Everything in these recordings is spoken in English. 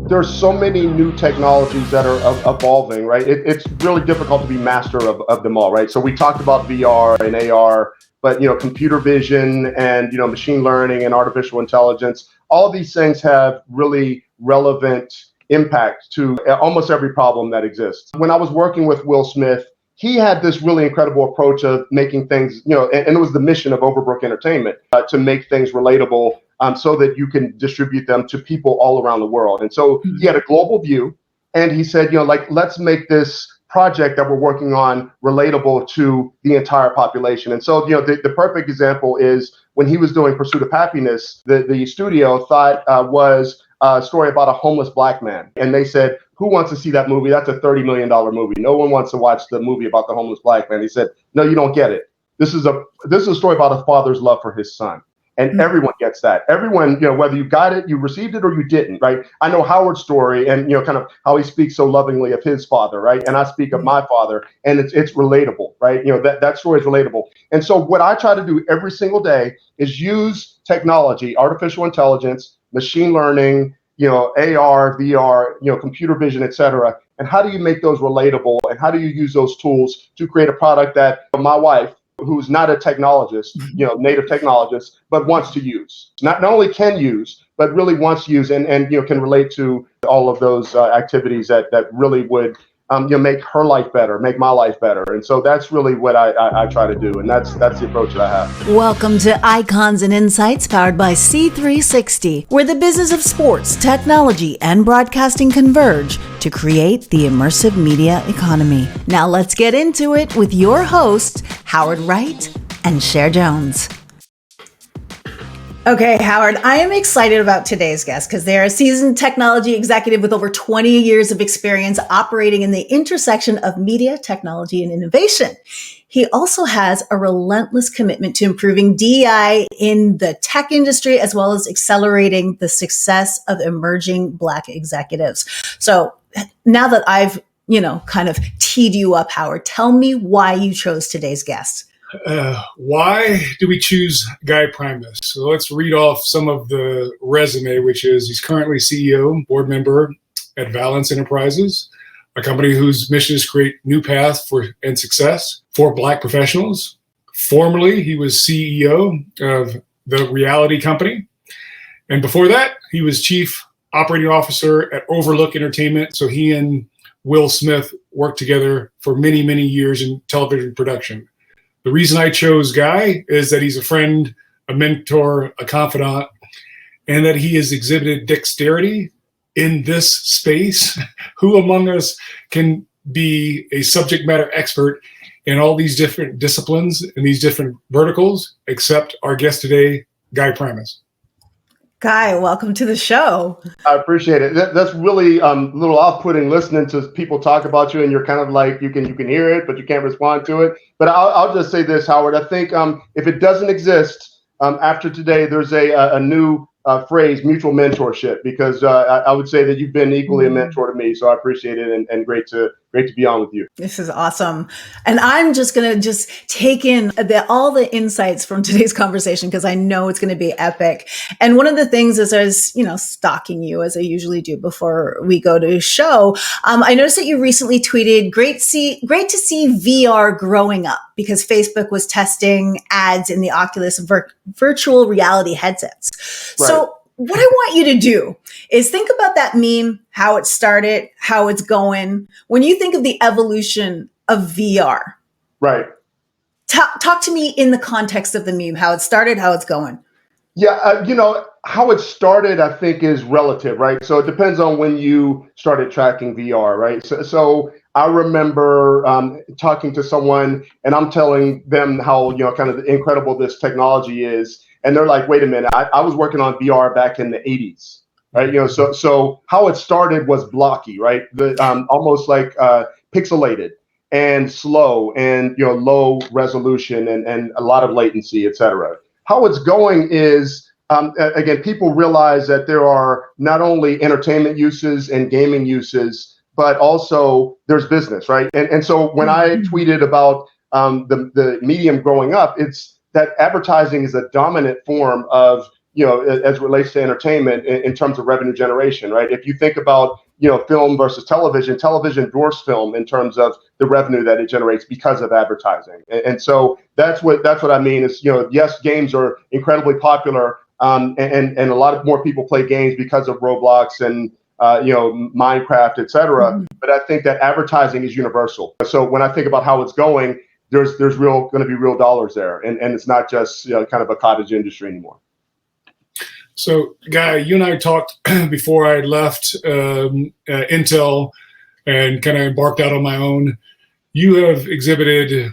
There's so many new technologies that are evolving, right? It's really difficult to be master of them all, right? So we talked about VR and AR, but computer vision and machine learning and artificial intelligence. All of these things have really relevant impact to almost every problem that exists. When I was working with Will Smith, he had this really incredible approach of making things, and it was the mission of Overbrook Entertainment to make things relatable so that you can distribute them to people all around the world. And so he had a global view, and he said, let's make this project that we're working on relatable to the entire population. And so, the perfect example is when he was doing Pursuit of Happiness, the studio thought was a story about a homeless black man. And they said, who wants to see that movie? That's a $30 million movie. No one wants to watch the movie about the homeless black man. He said, no, you don't get it. This is a story about a father's love for his son. And everyone gets that. Everyone, whether you got it, you received it, or you didn't, right? I know Howard's story and, kind of how he speaks so lovingly of his father, right? And I speak of my father, and it's relatable, right? That story is relatable. And so what I try to do every single day is use technology, artificial intelligence, machine learning, AR, VR, computer vision, et cetera. And how do you make those relatable? And how do you use those tools to create a product that my wife, who's not a technologist, native technologist, but wants to use, not only can use, but really wants to use and can relate to all of those activities that really would make her life better, make my life better. And so that's really what I try to do. And that's the approach that I have. Welcome to Icons and Insights powered by C360, where the business of sports, technology, and broadcasting converge to create the immersive media economy. Now let's get into it with your hosts, Howard Wright and Cher Jones. Okay, Howard, I am excited about today's guest because they're a seasoned technology executive with over 20 years of experience operating in the intersection of media, technology, and innovation. He also has a relentless commitment to improving DEI in the tech industry, as well as accelerating the success of emerging Black executives. So now that I've, kind of teed you up, Howard, tell me why you chose today's guest. Why do we choose Guy Primus? So let's read off some of the resume, which is he's currently CEO, board member at Valence Enterprises, a company whose mission is to create new paths and success for Black professionals. Formerly, he was CEO of the reality company. And before that, he was chief operating officer at Overlook Entertainment. So he and Will Smith worked together for many, many years in television production. The reason I chose Guy is that he's a friend, a mentor, a confidant, and that he has exhibited dexterity in this space. Who among us can be a subject matter expert in all these different disciplines and these different verticals, except our guest today, Guy Primus? Guy, welcome to the show. I appreciate it. That's really a little off-putting listening to people talk about you, and you're kind of like you can hear it, but you can't respond to it. But I'll just say this, Howard. I think if it doesn't exist after today, there's a new phrase, mutual mentorship, because I would say that you've been equally a mentor to me. So I appreciate it, and great to be on with you. This is awesome. And I'm just going to take in all the insights from today's conversation because I know it's going to be epic. And one of the things is I was, stalking you as I usually do before we go to show. I noticed that you recently tweeted, great to see VR growing up because Facebook was testing ads in the Oculus virtual reality headsets. Right. So what I want you to do is think about that meme, how it started, how it's going. When you think of the evolution of VR, right? Talk to me in the context of the meme, how it started, how it's going. Yeah, how it started, I think, is relative, right? So it depends on when you started tracking VR, right? So I remember talking to someone, and I'm telling them how kind of incredible this technology is. And they're like, wait a minute, I was working on VR back in the 80s, right? So how it started was blocky, right? Almost like pixelated and slow and, low resolution and a lot of latency, et cetera. How it's going is, again, people realize that there are not only entertainment uses and gaming uses, but also there's business, right? And so when I tweeted about the medium growing up, it's that advertising is a dominant form of as it relates to entertainment in terms of revenue generation, right? If you think about, film versus television, television dwarfs film in terms of the revenue that it generates because of advertising. And so that's what I mean is, yes, games are incredibly popular, and a lot of more people play games because of Roblox and Minecraft, et cetera. Mm-hmm. But I think that advertising is universal. So when I think about how it's going, there's going to be real dollars there, and it's not just kind of a cottage industry anymore. So, Guy, you and I talked before I left Intel and kind of embarked out on my own. You have exhibited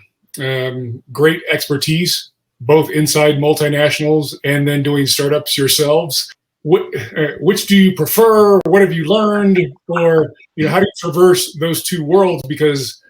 great expertise, both inside multinationals and then doing startups yourselves. Which do you prefer? What have you learned? Or how do you traverse those two worlds? Because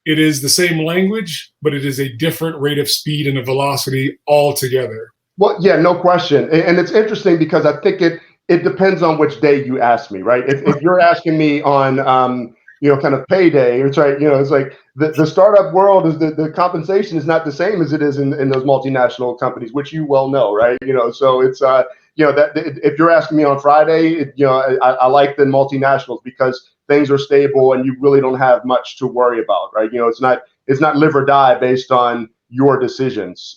it is the same language, but it is a different rate of speed and a velocity altogether. Well, yeah, no question. And it's interesting because I think it depends on which day you ask me, right? If you're asking me on, kind of payday, it's right, it's like the startup world is the compensation is not the same as it is in those multinational companies, which you well know, right? So it's, that if you're asking me on Friday, I like the multinationals because things are stable and you really don't have much to worry about, right? It's not live or die based on your decisions.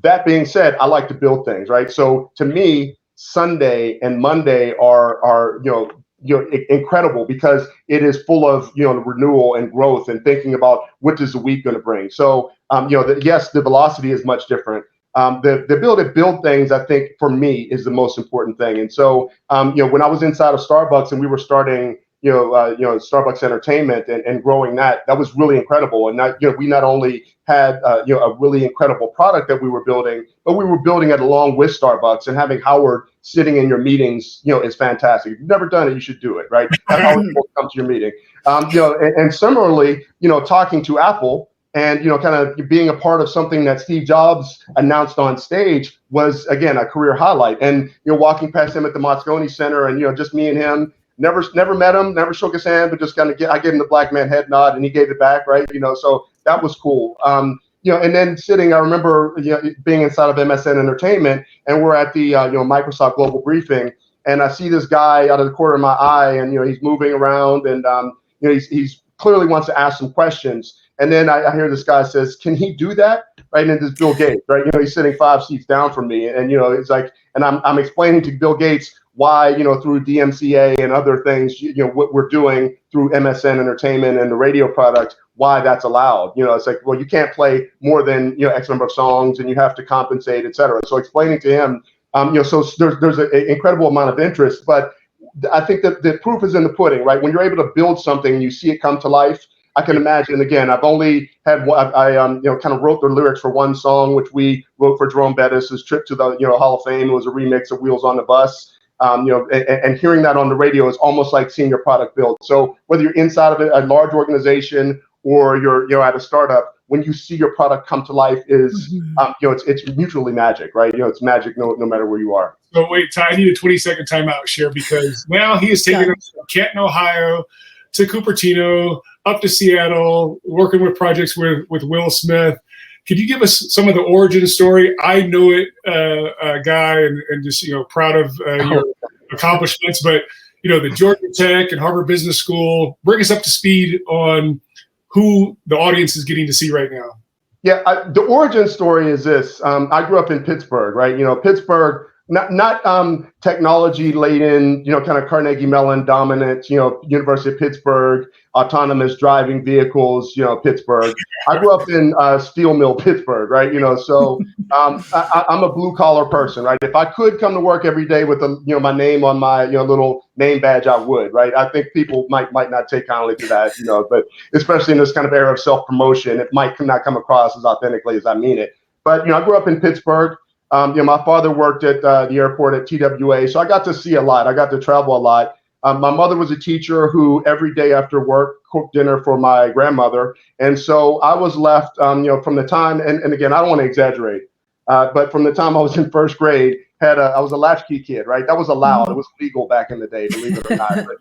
That being said, I like to build things, right? So to me, Sunday and Monday are incredible because it is full of renewal and growth and thinking about what is the week going to bring. So yes, the velocity is much different. The ability to build things, I think, for me, is the most important thing. And so when I was inside of Starbucks and we were starting Starbucks Entertainment and growing that was really incredible. And we not only had a really incredible product that we were building, but we were building it along with Starbucks, and having Howard sitting in your meetings, is fantastic. If you've never done it, you should do it, right? Have Howard come to your meeting. And similarly, talking to Apple and kind of being a part of something that Steve Jobs announced on stage was, again, a career highlight. And walking past him at the Moscone Center and just me and him. Never met him, never shook his hand, but just kind of I gave him the black man head nod and he gave it back, right? So that was cool. And then sitting, I remember being inside of MSN Entertainment, and we're at the Microsoft Global Briefing, and I see this guy out of the corner of my eye, and he's moving around, and he's clearly wants to ask some questions, and then I hear this guy says, "Can he do that?" Right, and it's Bill Gates, right? He's sitting 5 seats down from me, and it's like, and I'm explaining to Bill Gates why, through DMCA and other things, what we're doing through MSN Entertainment and the radio product, why that's allowed. It's like, well, you can't play more than, X number of songs and you have to compensate, et cetera. So explaining to him, so there's an incredible amount of interest, but I think that the proof is in the pudding, right? When you're able to build something, you see it come to life. I can imagine, again, I've only had, I kind of wrote the lyrics for one song, which we wrote for Jerome Bettis' Trip to the, Hall of Fame. It was a remix of Wheels on the Bus. And hearing that on the radio is almost like seeing your product built. So whether you're inside of a large organization or you're at a startup, when you see your product come to life is, it's mutually magic, right? It's magic no matter where you are. So wait, Ty, I need a 20-second timeout, Cher, because now he is taking us from Canton, Ohio to Cupertino, up to Seattle, working with projects with Will Smith. Could you give us some of the origin story? I know it, Guy, and just proud of your accomplishments. But the Georgia Tech and Harvard Business School. Bring us up to speed on who the audience is getting to see right now. Yeah, the origin story is this. I grew up in Pittsburgh, right? Pittsburgh, not technology laden, kind of Carnegie Mellon dominant, University of Pittsburgh, autonomous driving vehicles, Pittsburgh. I grew up in steel mill Pittsburgh, right? So I'm a blue collar person, right? If I could come to work every day with my name on my little name badge, I would, right? I think people might not take kindly to that, but especially in this kind of era of self promotion, it might not come across as authentically as I mean it. But I grew up in Pittsburgh. My father worked at the airport at TWA, so I got to see a lot. I got to travel a lot. My mother was a teacher who every day after work cooked dinner for my grandmother. And so I was left, from the time, and again, I don't want to exaggerate, but from the time I was in first grade, I was a latchkey kid, right? That was allowed. It was legal back in the day, believe it or not. But,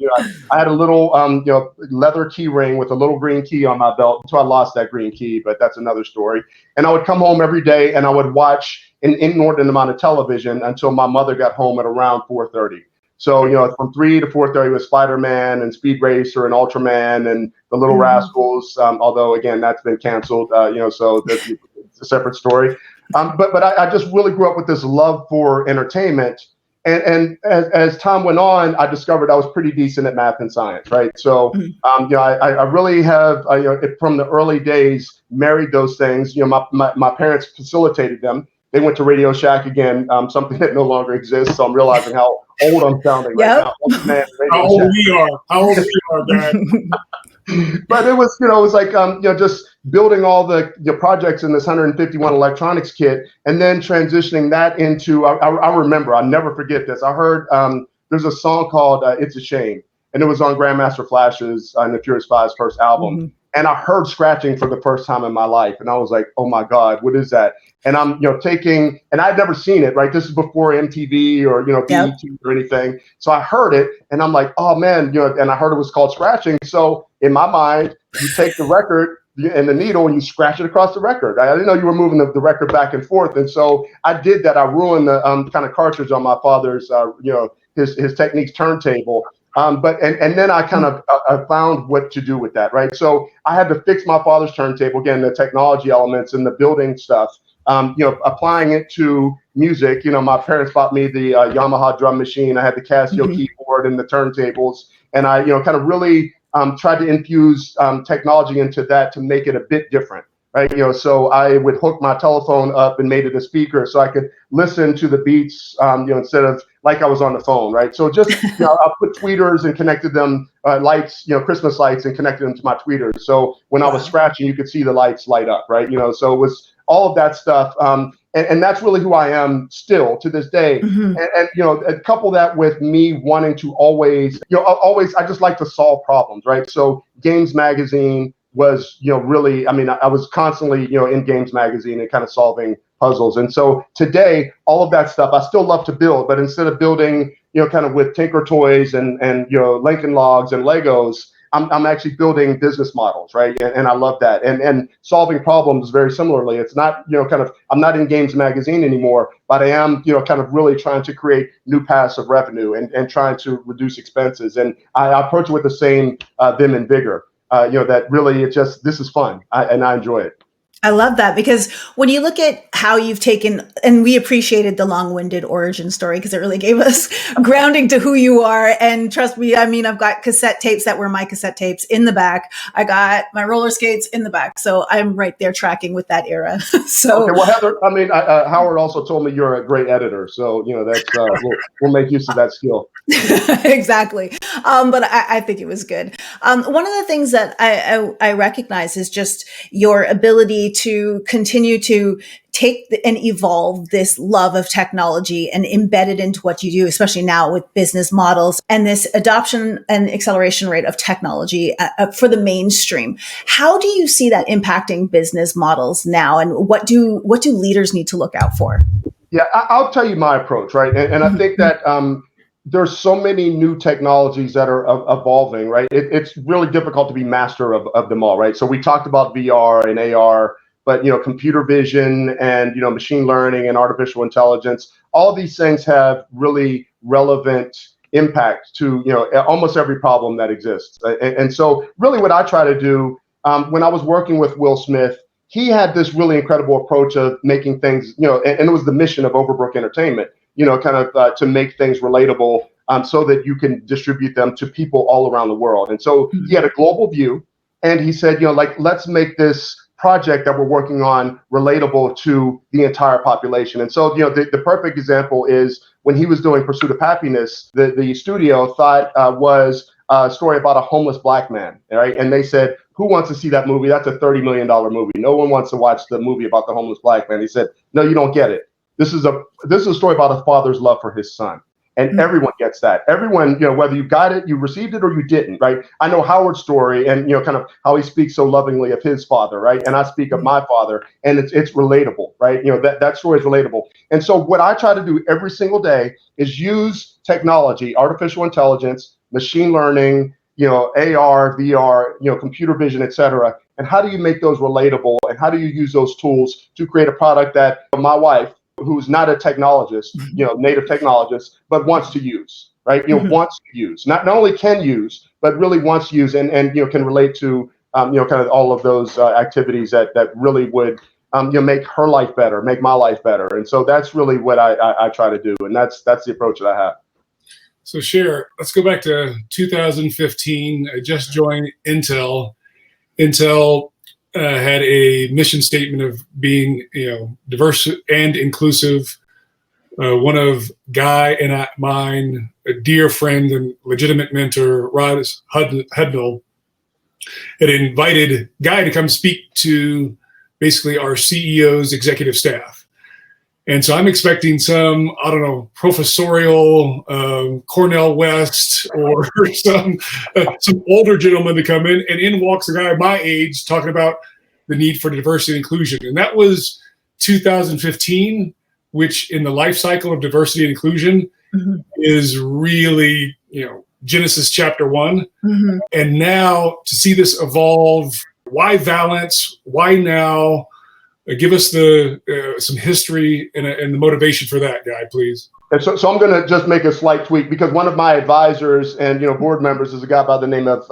I had a little, leather key ring with a little green key on my belt until I lost that green key, but that's another story. And I would come home every day and I would watch an inordinate amount of television until my mother got home at around 4:30. So, from 3 to 4:30 was Spider-Man and Speed Racer and Ultraman and The Little Rascals. Although again, that's been canceled. So that's a separate story. But I just really grew up with this love for entertainment. And as time went on, I discovered I was pretty decent at math and science, right? So, I really have, from the early days, married those things. My parents facilitated them. They went to Radio Shack again, something that no longer exists. So I'm realizing how old I'm sounding right now. Old man, how old we are, guys. But it was like, just building all the projects in this 151 electronics kit and then transitioning that into, I remember, I'll never forget this. I heard there's a song called It's a Shame, and it was on Grandmaster Flash's The Furious Five's first album. And I heard scratching for the first time in my life. And I was like, oh my God, what is that? And I'm, taking, and I'd never seen it, right? This is before MTV or, BET or anything. So I heard it and I'm like, oh man, and I heard it was called scratching. So in my mind, you take the record and the needle and you scratch it across the record. I didn't know you were moving the record back and forth. And so I did that. I ruined the kind of cartridge on my father's, his Techniques turntable. But then I kind of I found what to do with that, right? So I had to fix my father's turntable, again, the technology elements and the building stuff, applying it to music. My parents bought me the Yamaha drum machine. I had the Casio keyboard and the turntables. And I, kind of really tried to infuse technology into that to make it a bit different. Right, so I would hook my telephone up and made it a speaker so I could listen to the beats, instead of like I was on the phone, right? So just, I put tweeters and connected them, lights, Christmas lights, and connected them to my tweeters. So when I was scratching, you could see the lights light up, right? So it was all of that stuff. And that's really who I am still to this day. And couple that with me wanting to always, I just like to solve problems, right? So Games Magazine was, really, I was constantly, in Games Magazine and kind of solving puzzles. And so today, all of that stuff, I still love to build, but instead of building, kind of with Tinker Toys and Lincoln Logs and Legos, I'm actually building business models, right? And I love that. And solving problems very similarly. It's not, I'm not in Games Magazine anymore, but I am, kind of really trying to create new paths of revenue and trying to reduce expenses. And I approach it with the same vim and vigor. That really, this is fun and I enjoy it. I love that, because when you look at how you've taken, and we appreciated the long-winded origin story because it really gave us grounding to who you are. And trust me, I've got cassette tapes that were my cassette tapes in the back. I got my roller skates in the back. So I'm right there tracking with that era. So, okay, well, Heather, Howard also told me you're a great editor. So, that's, we'll make use of that skill. Exactly. But I think it was good. One of the things that I recognize is just your ability to continue to take and evolve this love of technology and embed it into what you do, especially now with business models and this adoption and acceleration rate of technology for the mainstream. How do you see that impacting business models now, and what do leaders need to look out for? Yeah, I'll tell you my approach, right? And I think that there's so many new technologies that are evolving, right? It's really difficult to be master of them all, right? So we talked about VR and AR, but computer vision and machine learning and artificial intelligence, all of these things have really relevant impact to almost every problem that exists. And so really what I try to do when I was working with Will Smith, he had this really incredible approach of making things, and it was the mission of Overbrook Entertainment, to make things relatable so that you can distribute them to people all around the world. And so he had a global view, and he said, let's make this project that we're working on relatable to the entire population. And so, the perfect example is when he was doing Pursuit of Happiness, the studio thought was a story about a homeless black man, right? And they said, who wants to see that movie? That's a $30 million movie. No one wants to watch the movie about the homeless black man. He said, no, you don't get it. This is a story about a father's love for his son. And everyone gets that. Everyone, whether you got it, you received it, or you didn't, right? I know Howard's story and, kind of how he speaks so lovingly of his father, right? And I speak of my father, and it's relatable, right? That story is relatable. And so what I try to do every single day is use technology, artificial intelligence, machine learning, AR, VR, computer vision, et cetera. And how do you make those relatable? And how do you use those tools to create a product that my wife, who's not a technologist, native technologist, but wants to use, right? Wants to use, not only can use, but really wants to use, and can relate to, kind of all of those activities that really would, make her life better, make my life better. And so that's really what I try to do. And that's the approach that I have. So Cher, let's go back to 2015. I just joined Intel. Intel had a mission statement of being, diverse and inclusive. One of Guy and mine, a dear friend and legitimate mentor, Rod Hudnall, had invited Guy to come speak to basically our CEO's executive staff. And so I'm expecting some, I don't know, professorial Cornell West or some older gentleman to come in, and in walks a guy my age talking about the need for diversity and inclusion. And that was 2015, which in the life cycle of diversity and inclusion is really, Genesis chapter 1. And now to see this evolve, why Valence? Why now? Give us some history and the motivation for that, Guy, please. And so I'm going to just make a slight tweak, because one of my advisors and board members is a guy by the name of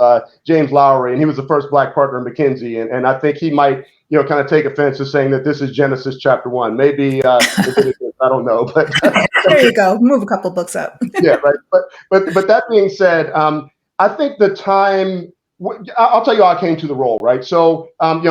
James Lowry, and he was the first Black partner in McKinsey, and I think he might kind of take offense to saying that this is Genesis chapter 1. Maybe I don't know, but there you go. Move a couple books up. Yeah, right. But that being said, I think the time. I'll tell you how I came to the role, right? So, I'm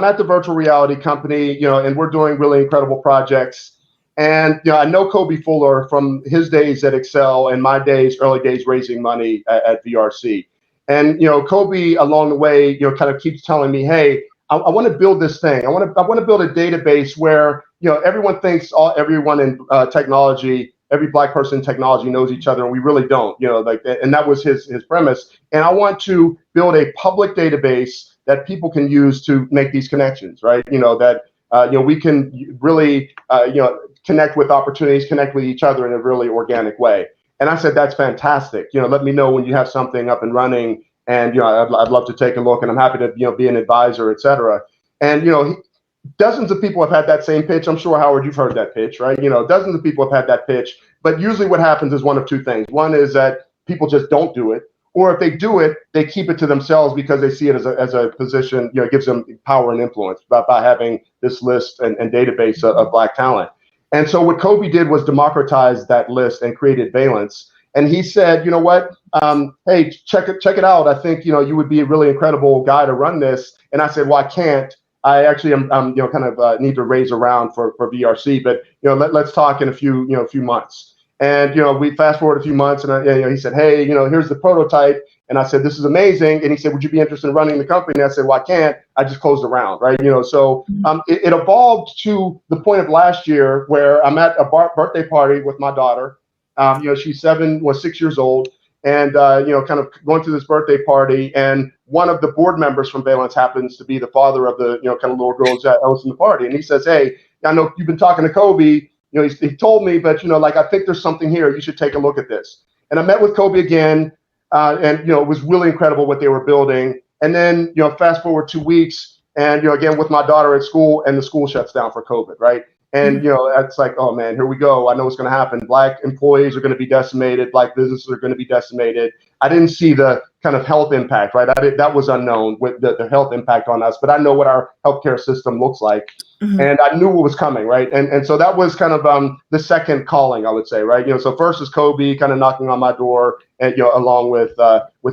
at the virtual reality company, and we're doing really incredible projects. And, I know Kobe Fuller from his days at Excel and my early days raising money at VRC. And, Kobe along the way, kind of keeps telling me, hey, I want to build this thing. I want to build a database where, everyone thinks everyone in technology, every Black person in technology knows each other, and we really don't, and that was his premise. And I want to build a public database that people can use to make these connections, right? That we can really, connect with opportunities, connect with each other in a really organic way. And I said, that's fantastic. Let me know when you have something up and running, and I'd love to take a look, and I'm happy to be an advisor, et cetera. And dozens of people have had that same pitch. I'm sure, Howard, you've heard that pitch, right? Dozens of people have had that pitch, but usually what happens is one of two things. One is that people just don't do it, or if they do it, they keep it to themselves because they see it as a position, it gives them power and influence by having this list and database of Black talent. And so what Kobe did was democratize that list and created Valence. And he said, you know what? Hey, check it out. I think you would be a really incredible guy to run this. And I said, well, I can't. I actually am, kind of need to raise around for VRC, but let's talk in a few months. And we fast forward a few months, and he said, hey, here's the prototype. And I said, this is amazing. And he said, would you be interested in running the company? And I said, well, I can't. I just closed the round, right? So it evolved to the point of last year where I'm at a birthday party with my daughter. She's 6 years old. And, kind of going to this birthday party, and one of the board members from Valence happens to be the father of the, kind of little girls that was in the party. And he says, hey, I know you've been talking to Kobe, he told me, but, I think there's something here. You should take a look at this. And I met with Kobe again, and, it was really incredible what they were building. And then, fast forward 2 weeks, and, again, with my daughter at school, and the school shuts down for COVID, right? And, it's like, oh, man, here we go. I know what's going to happen. Black employees are going to be decimated. Black businesses are going to be decimated. I didn't see the kind of health impact, right? That was unknown with the health impact on us. But I know what our healthcare system looks like. And I knew what was coming, right? And so that was kind of the second calling, I would say, right? So first is Kobe kind of knocking on my door, and, along with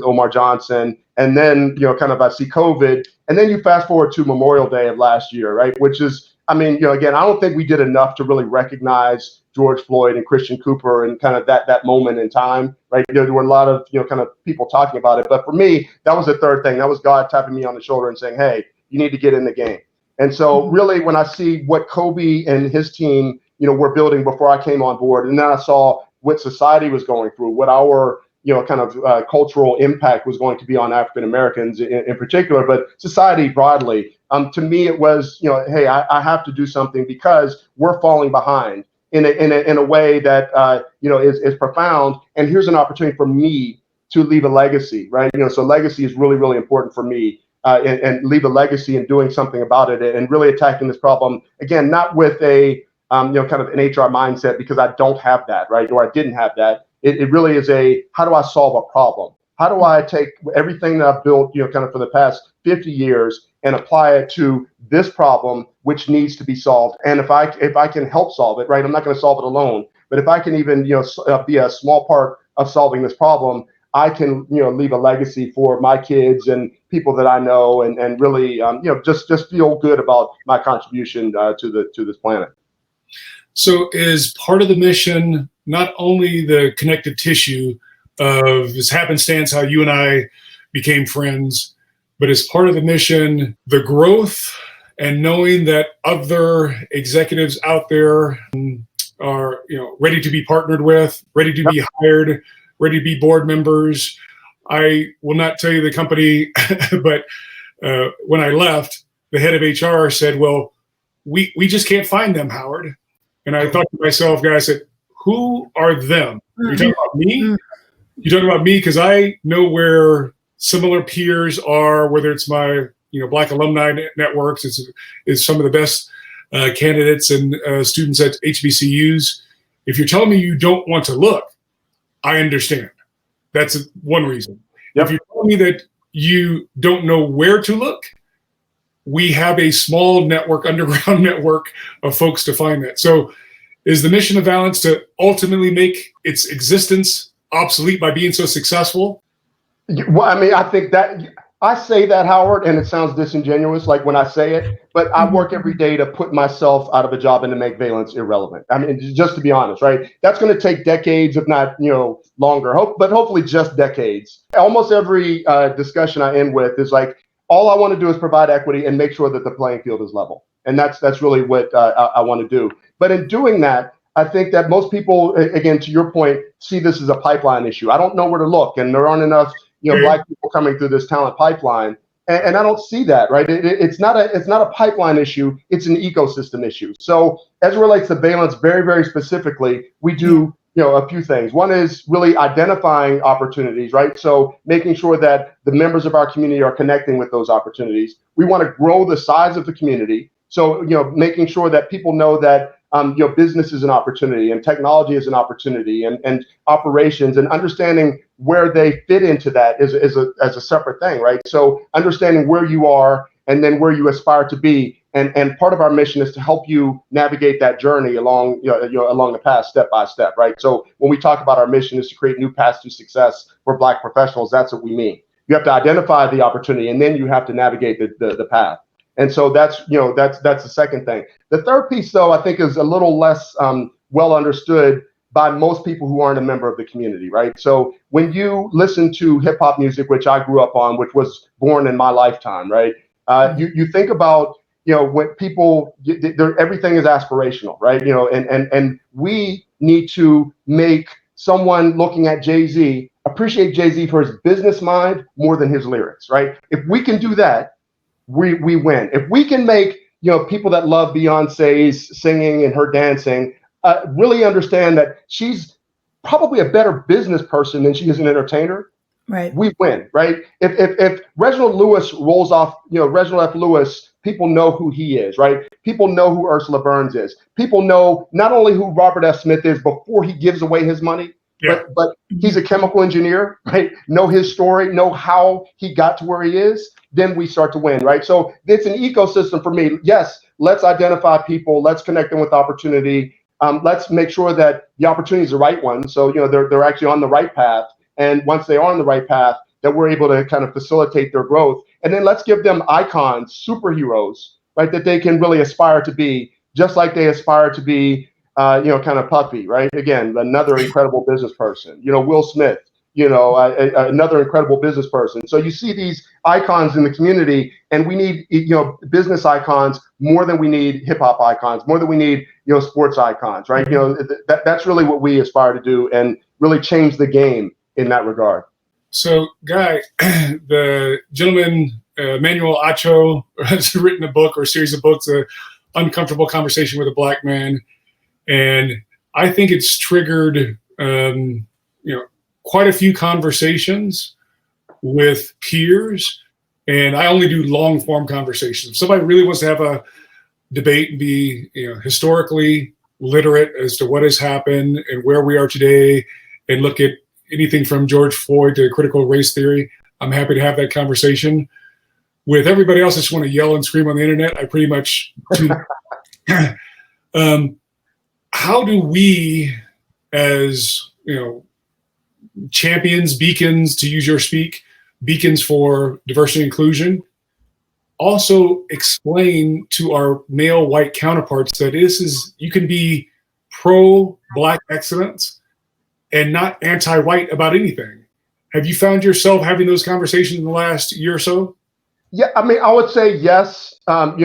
Omar Johnson. And then, kind of I see COVID. And then you fast forward to Memorial Day of last year, right? Which is, again, I don't think we did enough to really recognize George Floyd and Christian Cooper and kind of that moment in time, right? There were a lot of, kind of people talking about it. But for me, that was the third thing. That was God tapping me on the shoulder and saying, hey, you need to get in the game. And so really, when I see what Kobe and his team, were building before I came on board, and then I saw what society was going through, what our, kind of cultural impact was going to be on African Americans in particular, but society broadly. To me, it was, hey, I have to do something because we're falling behind in a way that is profound. And here's an opportunity for me to leave a legacy, right? So legacy is really, really important for me, and leave a legacy in doing something about it, and really attacking this problem again, not with a kind of an HR mindset because I don't have that, right? Or I didn't have that. It really is how do I solve a problem? How do I take everything that I've built, kind of for the past 50 years and apply it to this problem, which needs to be solved? And if I can help solve it, right, I'm not going to solve it alone, but if I can even, be a small part of solving this problem, I can, leave a legacy for my kids and people that I know, and really, just feel good about my contribution to this planet. So is part of the mission not only the connective tissue of this happenstance, how you and I became friends, but as part of the mission, the growth and knowing that other executives out there are, ready to be partnered with, ready to be hired, ready to be board members. I will not tell you the company, but when I left, the head of HR said, well, we just can't find them, Howard. And I thought to myself, guys, I said, who are them? You're talking about me? You're talking about me because I know where similar peers are, whether it's my Black alumni networks, is some of the best candidates and students at HBCUs. If you're telling me you don't want to look, I understand. That's one reason. Yep. If you're telling me that you don't know where to look, we have a small network, underground network of folks to find that. So is the mission of Valence to ultimately make its existence obsolete by being so successful? Well, I mean, I think that I say that, Howard, and it sounds disingenuous, like when I say it, but I work every day to put myself out of a job and to make Valence irrelevant. I mean, just to be honest, right? That's going to take decades, if not, longer, but hopefully just decades. Almost every discussion I end with is like, all I want to do is provide equity and make sure that the playing field is level. And that's really what I want to do. But in doing that, I think that most people, again, to your point, see this as a pipeline issue. I don't know where to look, and there aren't enough Black people coming through this talent pipeline. And I don't see that, right? It's not a pipeline issue. It's an ecosystem issue. So as it relates to Valence, very, very specifically, we do a few things. One is really identifying opportunities, right? So making sure that the members of our community are connecting with those opportunities. We want to grow the size of the community. So, making sure that people know that, business is an opportunity and technology is an opportunity and operations, and understanding where they fit into that is as a separate thing, right? So understanding where you are and then where you aspire to be. And part of our mission is to help you navigate that journey along the path step by step, right? So when we talk about our mission is to create new paths to success for Black professionals, that's what we mean. You have to identify the opportunity, and then you have to navigate the path. And so that's the second thing. The third piece, though, I think is a little less well understood by most people who aren't a member of the community, right? So when you listen to hip hop music, which I grew up on, which was born in my lifetime, right? You think about, when people, everything is aspirational, right? And we need to make someone looking at Jay-Z appreciate Jay-Z for his business mind more than his lyrics, right? If we can do that, we win. If we can make people that love Beyonce's singing and her dancing really understand that she's probably a better business person than she is an entertainer, right? We win, right? If Reginald Lewis rolls off, Reginald F. Lewis, people know who he is, right? People know who Ursula Burns is. People know not only who Robert F. Smith is before he gives away his money, but he's a chemical engineer, right? Know his story, know how he got to where he is. Then we start to win, right? So it's an ecosystem for me. Yes, let's identify people. Let's connect them with opportunity. Let's make sure that the opportunity is the right one. So, they're actually on the right path. And once they are on the right path, that we're able to kind of facilitate their growth. And then let's give them icons, superheroes, right? That they can really aspire to be, just like they aspire to be, kind of Puffy, right? Again, another incredible business person, Will Smith, another incredible business person. So you see these icons in the community, and we need, business icons more than we need hip hop icons, more than we need, sports icons, right? That's really what we aspire to do, and really change the game in that regard. So, Guy, the gentleman, Manuel Acho, has written a book or a series of books, Uncomfortable Conversation with a Black Man. And I think it's triggered, quite a few conversations with peers. And I only do long form conversations. If somebody really wants to have a debate and be, historically literate as to what has happened and where we are today and look at anything from George Floyd to critical race theory, I'm happy to have that conversation. With everybody else, I just want to yell and scream on the internet. I pretty much how do we, as champions, beacons, to use your speak, beacons for diversity and inclusion, also explain to our male white counterparts that you can be pro-Black excellence and not anti-white about anything? Have you found yourself having those conversations in the last year or so? Yeah, I mean, I would say yes. One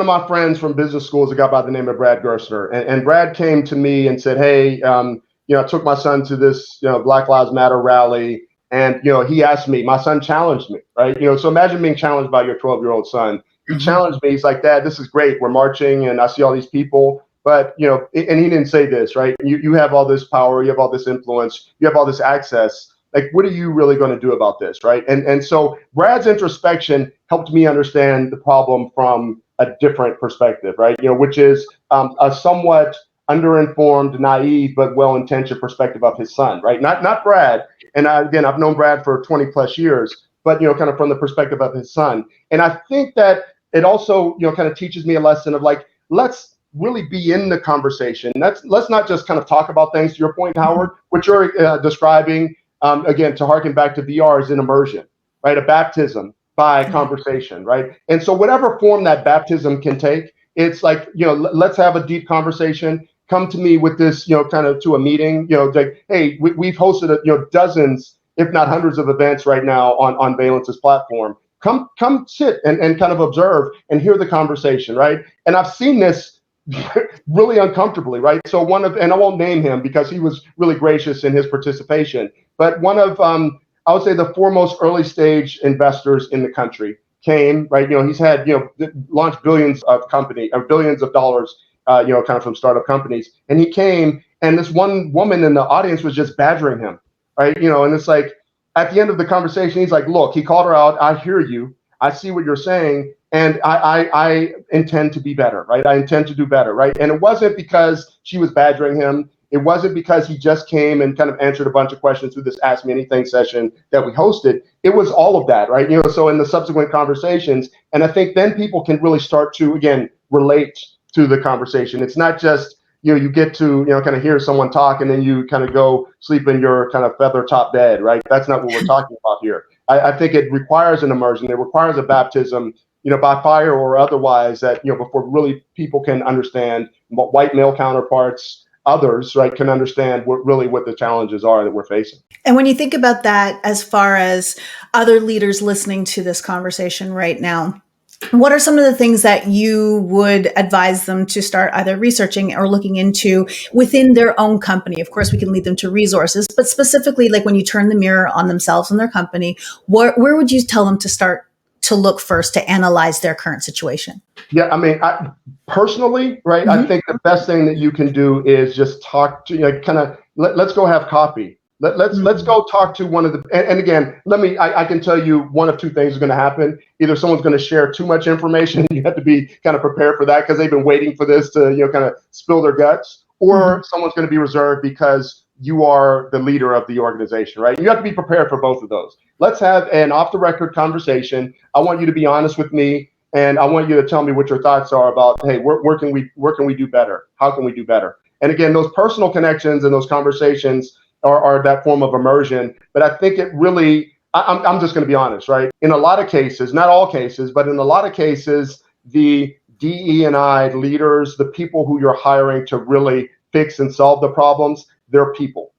of my friends from business school is a guy by the name of Brad Gerstner, and Brad came to me and said, "Hey, I took my son to this Black Lives Matter rally, and he asked me, my son challenged me, right? So imagine being challenged by your 12-year-old son. He challenged me. He's like, Dad, this is great. We're marching, and I see all these people, but and he didn't say this, right? You have all this power, you have all this influence, you have all this access. Like, what are you really going to do about this, right?" And so Brad's introspection helped me understand the problem from a different perspective, right? Which is a somewhat underinformed, naive, but well-intentioned perspective of his son, right? Not Brad. And again, I've known Brad for 20 plus years, but kind of from the perspective of his son. And I think that it also kind of teaches me a lesson of like, let's really be in the conversation. Let's not just kind of talk about things. To your point, Howard, what you're describing. Again, to harken back to VR, is an immersion, right? A baptism by conversation, right? And so whatever form that baptism can take, it's like, let's have a deep conversation. Come to me with this, kind of to a meeting, like, hey, we've hosted, dozens, if not hundreds of events right now on Valence's platform. Come sit and kind of observe and hear the conversation, right? And I've seen this really uncomfortably, right? So and I won't name him because he was really gracious in his participation, but one of, I would say, the foremost early stage investors in the country came, right? He's had, launched billions of dollars, kind of from startup companies. And he came, and this one woman in the audience was just badgering him, right? And it's like, at the end of the conversation, he's like, look, he called her out. I hear you. I see what you're saying. And I intend to be better, right? I intend to do better, right? And it wasn't because she was badgering him. It wasn't because he just came and kind of answered a bunch of questions through this Ask Me Anything session that we hosted. It was all of that, right? So in the subsequent conversations, and I think then people can really start to, again, relate to the conversation. It's not just, you get to, kind of hear someone talk and then you kind of go sleep in your kind of feather top bed, right? That's not what we're talking about here. I think it requires an immersion. It requires a baptism, by fire or otherwise, that, before really people can understand what white male counterparts, others, right, can understand what the challenges are that we're facing. And when you think about that, as far as other leaders listening to this conversation right now, what are some of the things that you would advise them to start either researching or looking into within their own company? Of course, we can lead them to resources, but specifically, like when you turn the mirror on themselves and their company, where would you tell them to start to look first to analyze their current situation? Yeah, I mean, personally, right, I think the best thing that you can do is just talk to, kind of, let's go have coffee. Let's go talk to one of the, and again, I can tell you one of two things is going to happen. Either someone's going to share too much information, you have to be kind of prepared for that because they've been waiting for this to, kind of spill their guts, or someone's going to be reserved because you are the leader of the organization, right? You have to be prepared for both of those. Let's have an off-the-record conversation. I want you to be honest with me, and I want you to tell me what your thoughts are about, hey, where can we do better? How can we do better? And again, those personal connections and those conversations are that form of immersion. But I think it really, I'm just going to be honest, right? In a lot of cases, not all cases, but in a lot of cases, the DE&I leaders, the people who you're hiring to really fix and solve the problems, they're people.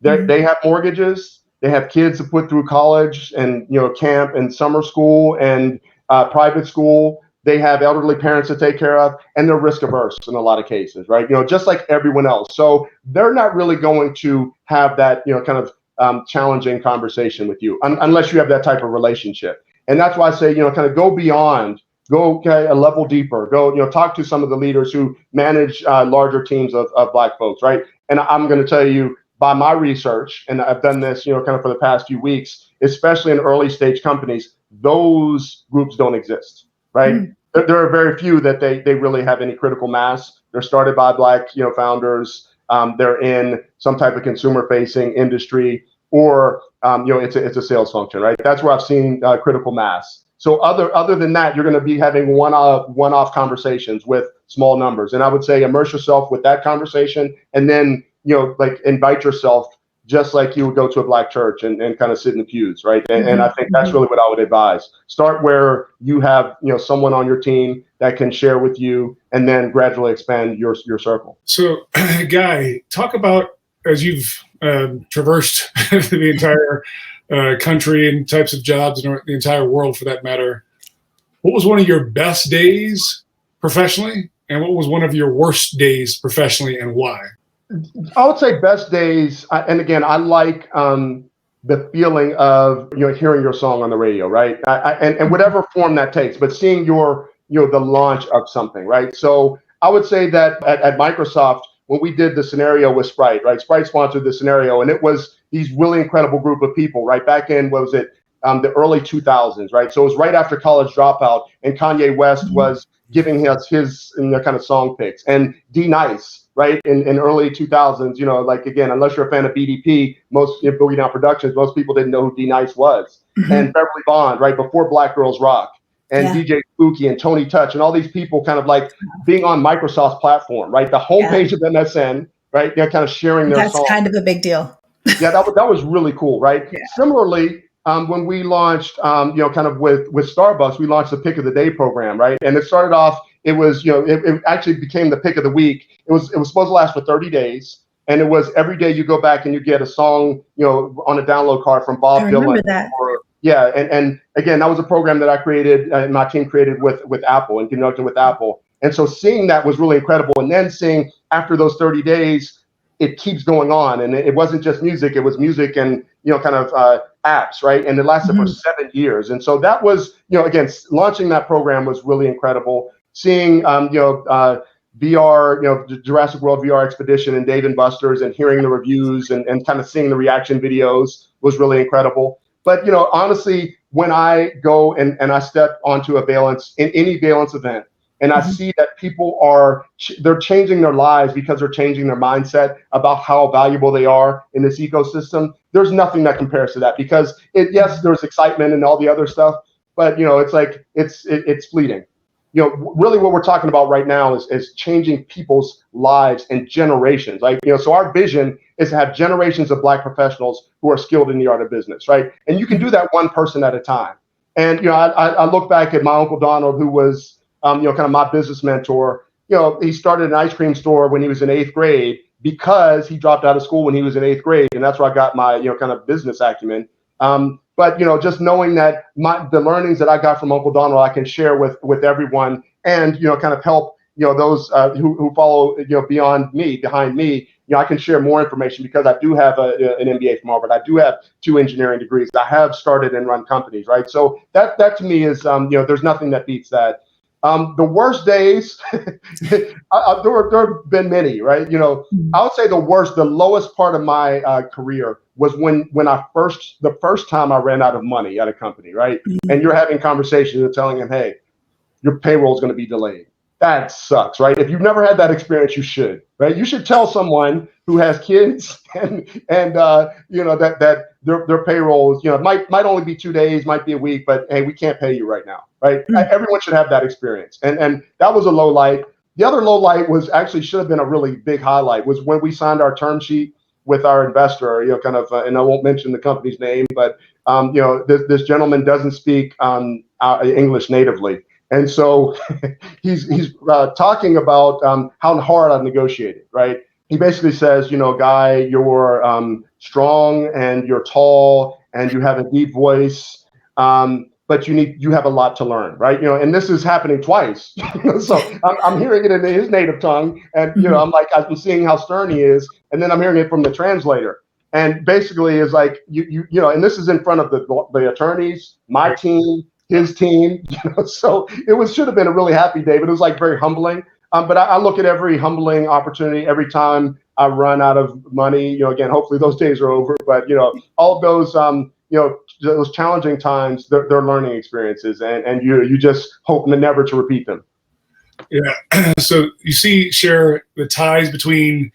They have mortgages, they have kids to put through college and camp and summer school and private school. They have elderly parents to take care of, and they're risk averse in a lot of cases, right? Just like everyone else. So they're not really going to have that, kind of challenging conversation with you unless you have that type of relationship. And that's why I say, kind of go beyond, go a level deeper, go, talk to some of the leaders who manage larger teams of Black folks, right? And I'm going to tell you by my research, and I've done this, kind of for the past few weeks, especially in early stage companies, those groups don't exist. Right. there are very few that they really have any critical mass. They're started by Black, founders. They're in some type of consumer-facing industry, or it's a sales function, right? That's where I've seen critical mass. So other than that, you're going to be having one-off conversations with small numbers, and I would say immerse yourself with that conversation, and then like invite yourself, just like you would go to a Black church and kind of sit in the pews, right? And I think that's really what I would advise. Start where you have someone on your team that can share with you, and then gradually expand your circle. So, Guy, talk about, as you've traversed the entire country and types of jobs and the entire world for that matter, what was one of your best days professionally, and what was one of your worst days professionally, and why? I would say best days, and again, I like the feeling of hearing your song on the radio, right? And whatever form that takes, but seeing the launch of something, right? So I would say that at Microsoft, when we did the scenario with Sprite, right? Sprite sponsored the scenario, and it was these really incredible group of people, right? Back in, what was it, the early 2000s, right? So it was right after College Dropout, and Kanye West was giving us his kind of song picks, and D Nice, right, in early 2000s, like, again, unless you're a fan of BDP, most Boogie Down Productions, most people didn't know who D Nice was. And Beverly Bond, right, before Black Girls Rock, and DJ Spooky and Tony Touch, and all these people kind of like being on Microsoft's platform, right, the homepage of MSN, right, kind of sharing their That's song. kind of a big deal. Yeah, that was really cool, right? Yeah. Similarly, when we launched, kind of with Starbucks, we launched the Pick of the Day program, right? And it started off, it was, it actually became the Pick of the Week. It was supposed to last for 30 days. And it was every day you go back and you get a song, on a download card from Bob Dylan. I remember that. And again, that was a program that I created, and my team created with Apple, in conjunction with Apple. And so seeing that was really incredible. And then seeing after those 30 days, it keeps going on. And it wasn't just music, it was music and, kind of apps, right? And it lasted for 7 years. And so that was, again, launching that program was really incredible. Seeing, VR, Jurassic World VR Expedition and Dave & Buster's, and hearing the reviews and kind of seeing the reaction videos was really incredible. But, honestly, when I go and I step onto a Valence, in any Valence event, and I see that people they're changing their lives because they're changing their mindset about how valuable they are in this ecosystem, there's nothing that compares to that, because yes, there's excitement and all the other stuff, but, it's like, it's fleeting. Really what we're talking about right now is changing people's lives and generations. Like, so our vision is to have generations of Black professionals who are skilled in the art of business, right? And you can do that one person at a time. And, I look back at my Uncle Donald, who was, kind of my business mentor. He started an ice cream store when he was in 8th grade because he dropped out of school when he was in 8th grade. And that's where I got my, kind of business acumen. But, just knowing that the learnings that I got from Uncle Donald, I can share with everyone, and, kind of help, those who follow, behind me, I can share more information, because I do have an MBA from Harvard. I do have 2 engineering degrees. I have started and run companies, right? So that to me is, there's nothing that beats that. The worst days, there have been many, right? I would say the lowest part of my career was when the first time I ran out of money at a company, right? And you're having conversations and telling them, hey, your payroll is going to be delayed. That sucks, right? If you've never had that experience, you should, right? You should tell someone who has kids and that their payroll is, might only be 2 days, might be a week, but hey, we can't pay you right now, right? Everyone should have that experience. And that was a low light. The other low light should have been a really big highlight, was when we signed our term sheet with our investor, and I won't mention the company's name, but this gentleman doesn't speak English natively. And so he's talking about how hard I've negotiated, right? He basically says, Guy, you're strong and you're tall and you have a deep voice, but you have a lot to learn, right? And this is happening twice. So I'm hearing it in his native tongue, and I'm seeing how stern he is, and then I'm hearing it from the translator. And basically is like and this is in front of the attorneys, my team, his team, so it should have been a really happy day, but it was like very humbling. But I look at every humbling opportunity every time I run out of money. Again, hopefully those days are over. But all of those, those challenging times, they're learning experiences, and you just hope never to repeat them. Yeah. So you see, Cher, the ties between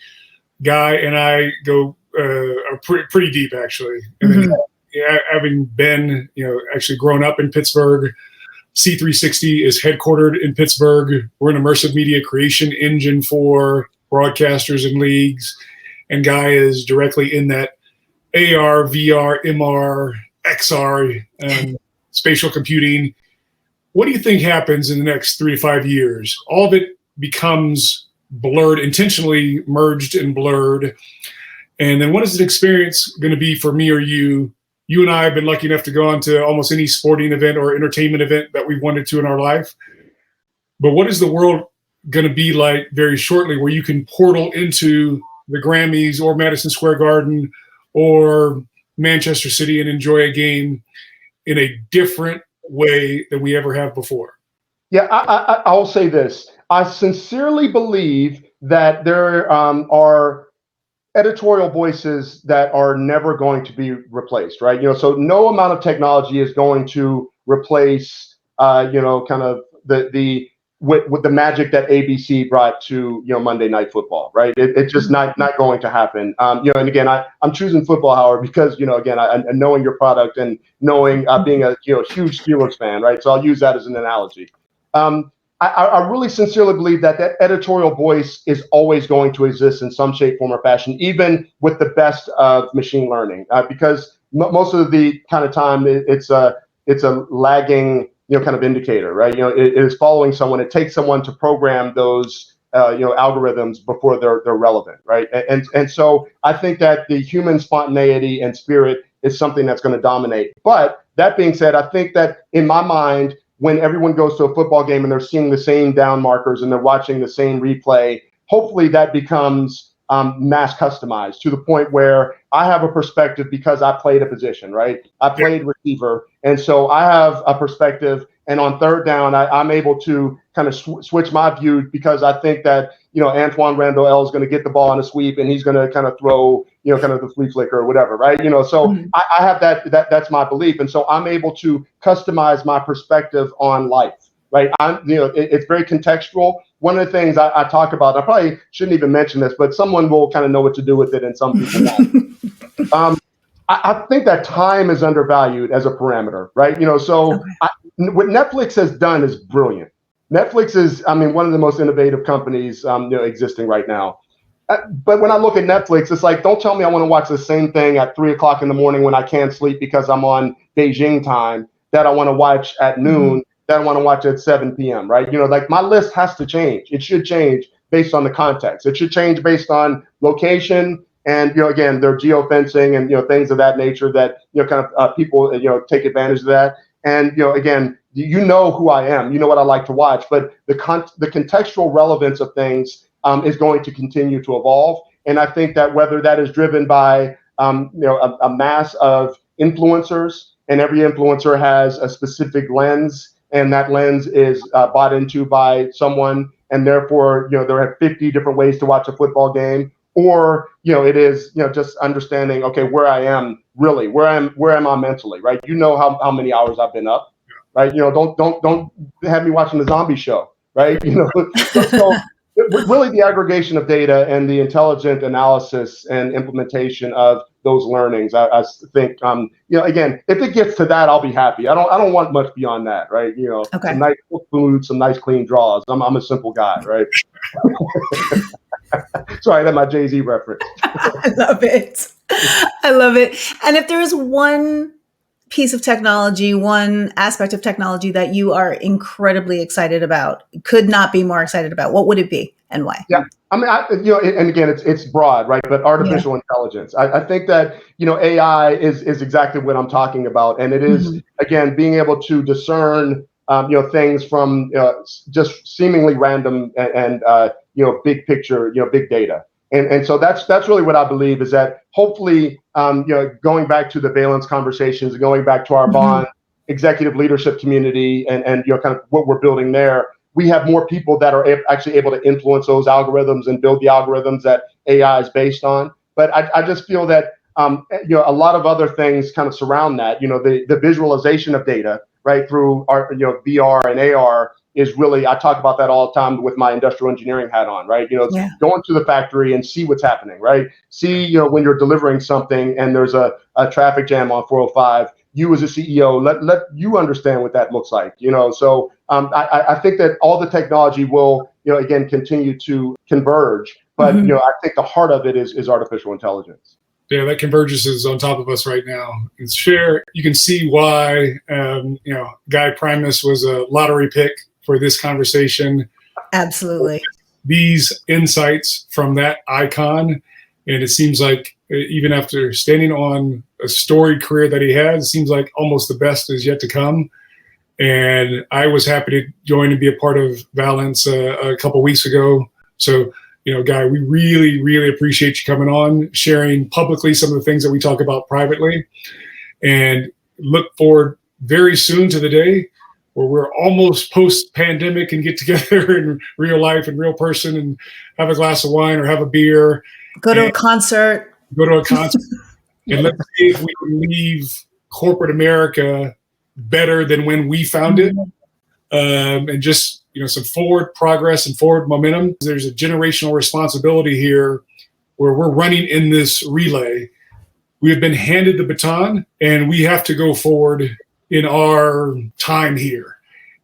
Guy and I go are pretty deep, actually. And then, having been, actually grown up in Pittsburgh, C360 is headquartered in Pittsburgh. We're an immersive media creation engine for broadcasters and leagues. And Guy is directly in that AR, VR, MR, XR, spatial computing. What do you think happens in the next 3 to 5 years? All of it becomes blurred, intentionally merged and blurred. And then what is the experience going to be for me or you? You and I have been lucky enough to go on to almost any sporting event or entertainment event that we wanted to in our life. But what is the world going to be like very shortly, where you can portal into the Grammys or Madison Square Garden or Manchester City and enjoy a game in a different way than we ever have before? Yeah, I'll say this. I sincerely believe that there are editorial voices that are never going to be replaced, right? So no amount of technology is going to replace, kind of with the magic that ABC brought to Monday Night Football, right? It's just not going to happen. And again, I'm choosing football, Howard, because again, I knowing your product and knowing being a huge Steelers fan, right? So I'll use that as an analogy. I really sincerely believe that editorial voice is always going to exist in some shape, form, or fashion, even with the best of machine learning, because most of the kind of time it's a lagging kind of indicator, right? It is following someone. It takes someone to program those algorithms before they're relevant, right? And so I think that the human spontaneity and spirit is something that's going to dominate. But that being said, I think that in my mind, when everyone goes to a football game and they're seeing the same down markers and they're watching the same replay, hopefully that becomes mass customized to the point where I have a perspective because I played a position, right? I played receiver. And so I have a perspective. And on third down, I'm able to kind of switch my view because I think that, Antoine Randall L is going to get the ball on a sweep and he's going to kind of throw, kind of the flea flicker or whatever, right? So I have that's my belief. And so I'm able to customize my perspective on life, right? It's very contextual. One of the things I talk about, I probably shouldn't even mention this, but someone will kind of know what to do with it and some people won't. I think that time is undervalued as a parameter, right? What Netflix has done is brilliant. Netflix is, one of the most innovative companies, existing right now. But when I look at Netflix, it's like, don't tell me I want to watch the same thing at 3:00 in the morning when I can't sleep because I'm on Beijing time that I want to watch at noon, that I want to watch at 7 p.m., right? Like my list has to change. It should change based on the context. It should change based on location. And, again, they're geofencing and, things of that nature that, kind of people, take advantage of that. And, again, who I am, what I like to watch, but the contextual relevance of things is going to continue to evolve. And I think that whether that is driven by, a mass of influencers, and every influencer has a specific lens, and that lens is bought into by someone, and therefore, there are 50 different ways to watch a football game. Or, it is, just understanding, okay, where I am really, where am I mentally, right? How many hours I've been up, right? Don't have me watching the zombie show, right? So really the aggregation of data and the intelligent analysis and implementation of those learnings. I think, again, if it gets to that, I'll be happy. I don't want much beyond that, right? Okay. Some nice food, some nice clean draws. I'm a simple guy, right? Sorry, that's my Jay-Z reference. I love it. I love it. And if there is one piece of technology, one aspect of technology that you are incredibly excited about, could not be more excited about, what would it be and why? Yeah, and again, it's broad, right? But artificial intelligence. I think that, AI is exactly what I'm talking about. And it is, again, being able to discern, things from just seemingly random and big picture, big data. And so that's really what I believe is that hopefully, going back to the Valence conversations, going back to our bond executive leadership community and kind of what we're building there, we have more people that are actually able to influence those algorithms and build the algorithms that AI is based on. But I just feel that a lot of other things kind of surround that. The visualization of data, right, through our, VR and AR is really, I talk about that all the time with my industrial engineering hat on, right? Yeah. Going to the factory and see what's happening, right? See, when you're delivering something and there's a traffic jam on 405, you as a CEO, let you understand what that looks like, So I think that all the technology will, again, continue to converge. But, I think the heart of it is artificial intelligence. Yeah, that convergence is on top of us right now. And Cher, you can see why, Guy Primus was a lottery pick for this conversation. Absolutely. These insights from that icon. And it seems like even after standing on a storied career that he has, it seems like almost the best is yet to come. And I was happy to join and be a part of Valence a couple of weeks ago. So, Guy, we really, really appreciate you coming on, sharing publicly some of the things that we talk about privately, and look forward very soon to the day where we're almost post-pandemic and get together in real life and real person and have a glass of wine or have a beer. Go to a concert. And let's see if we can leave corporate America better than when we found it. And just, some forward progress and forward momentum. There's a generational responsibility here where we're running in this relay. We have been handed the baton and we have to go forward in our time here.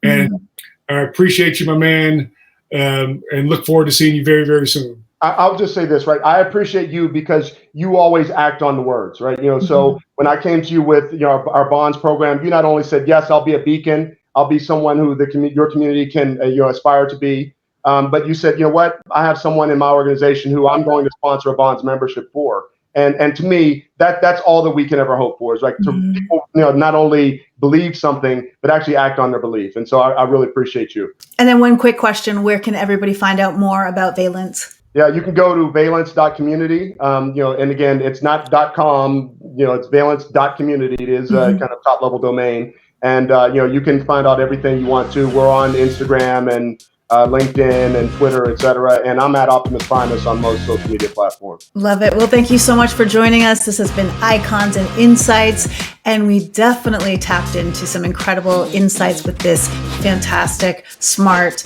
And I appreciate you, my man, and look forward to seeing you very, very soon. I'll just say this, right? I appreciate you because you always act on the words, right? So when I came to you with our bonds program, you not only said, yes, I'll be a beacon, I'll be someone who your community can aspire to be, but you said, what? I have someone in my organization who I'm going to sponsor a bonds membership for. And to me, that's all that we can ever hope for is like to people, not only believe something, but actually act on their belief. And so I really appreciate you. And then one quick question, where can everybody find out more about Valence? Yeah, you can go to valence.community. And again, it's not .com, it's valence.community. It is a kind of top level domain. And, you can find out everything you want to. We're on Instagram and LinkedIn and Twitter, et cetera. And I'm at Optimus Primus on most social media platforms. Love it. Well, thank you so much for joining us. This has been Icons and Insights, and we definitely tapped into some incredible insights with this fantastic, smart,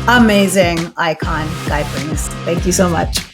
amazing icon, Guy Primus. Thank you so much.